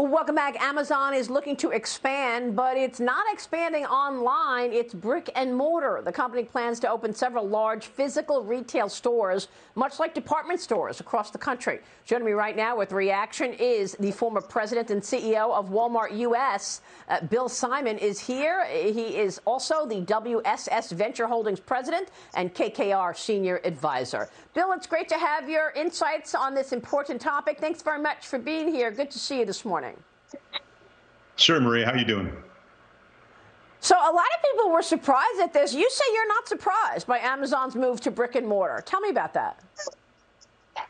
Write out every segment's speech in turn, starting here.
Well, welcome back. Amazon is looking to expand, but it's not expanding online. It's brick and mortar. The company plans to open several large physical retail stores, much like department stores across the country. Joining me right now with reaction is the former president and CEO of Walmart U.S., Bill Simon is here. He is also the WSS Venture Holdings president and KKR senior advisor. Bill, it's great to have your insights on this important topic. Thanks very much for being here. Good to see you this morning. Sure, Maria. How you doing? So a lot of people were surprised at this. You say you're not surprised by Amazon's move to brick and mortar. Tell me about that.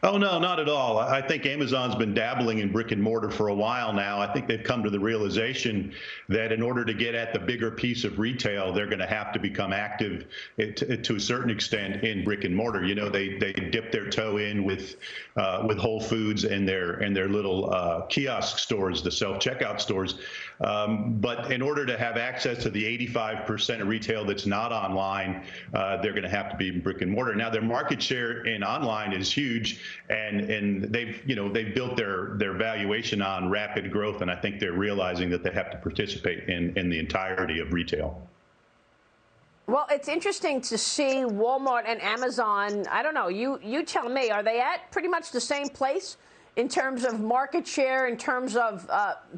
Oh, no, not at all. I think Amazon's been dabbling in brick and mortar for a while now. I think they've come to the realization that in order to get at the bigger piece of retail, they're going to have to become active to a certain extent in brick and mortar. You know, they dip their toe in with Whole Foods and their little kiosk stores, the self-checkout stores. But in order to have access to the 85% of retail that's not online, they're going to have to be in brick and mortar. Now, their market share in online is huge. And they've built their valuation on rapid growth, and I think they're realizing that they have to participate in the entirety of retail. Well, it's interesting to see Walmart and Amazon. I don't know. You tell me. Are they at pretty much the same place in terms of market share, in terms of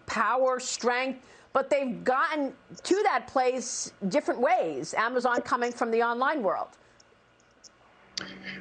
power, strength? But they've gotten to that place different ways. Amazon coming from the online world.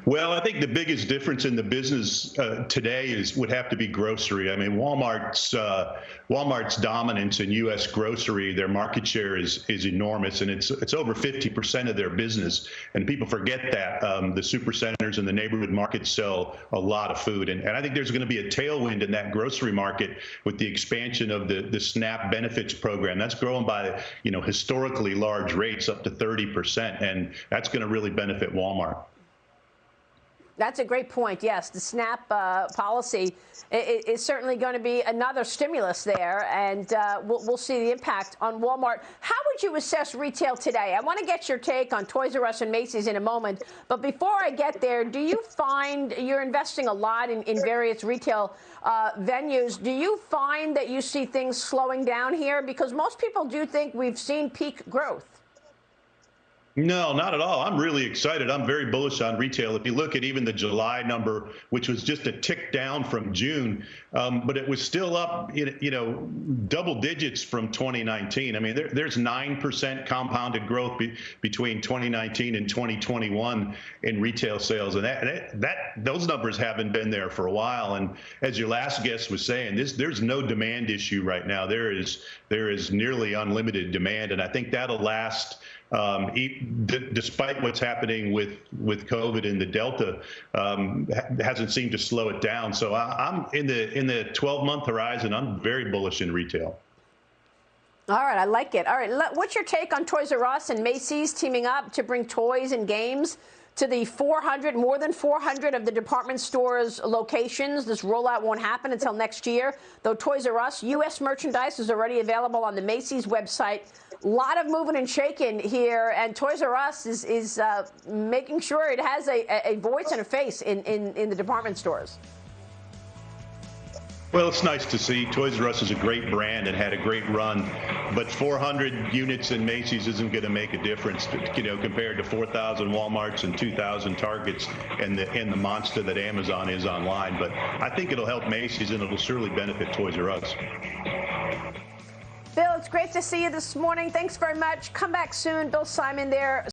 Well, I think the biggest difference in the business today would have to be grocery. I mean, Walmart's dominance in U.S. grocery, their market share is enormous, and it's over 50% of their business. And people forget that the supercenters and the neighborhood markets sell a lot of food, and I think there's going to be a tailwind in that grocery market with the expansion of the SNAP benefits program. That's growing by historically large rates, up to 30%, and that's going to really benefit Walmart. That's a great point. Yes, the SNAP policy is certainly going to be another stimulus there, and we'll see the impact on Walmart. How would you assess retail today? I want to get your take on Toys R Us and Macy's in a moment, but before I get there, do you find you're investing a lot in various retail venues? Do you find that you see things slowing down here? Because most people do think we've seen peak growth. No, not at all. I'm really excited. I'm very bullish on retail. If you look at even the July number, which was just a tick down from June, but it was still up, double digits from 2019. I mean, there's 9% compounded growth between 2019 and 2021 in retail sales, and those numbers haven't been there for a while. And as your last guest was saying, there's no demand issue right now. There is nearly unlimited demand, and I think that'll last. Despite what's happening with COVID and the Delta, hasn't seemed to slow it down. So I'm in the 12-month horizon. I'm very bullish in retail. All right, I like it. All right, what's your take on Toys R Us and Macy's teaming up to bring toys and games to the more than 400 of the department stores' locations? This rollout won't happen until next year, though Toys R Us U.S. merchandise is already available on the Macy's website. A lot of moving and shaking here, and Toys R Us is making sure it has a voice and a face in the department stores. Well, it's nice to see. Toys R Us is a great brand and had a great run, but 400 units in Macy's isn't going to make a difference, compared to 4,000 Walmarts and 2,000 Targets and the monster that Amazon is online. But I think it'll help Macy's, and it'll surely benefit Toys R Us. Bill, it's great to see you this morning. Thanks very much. Come back soon. Bill Simon there.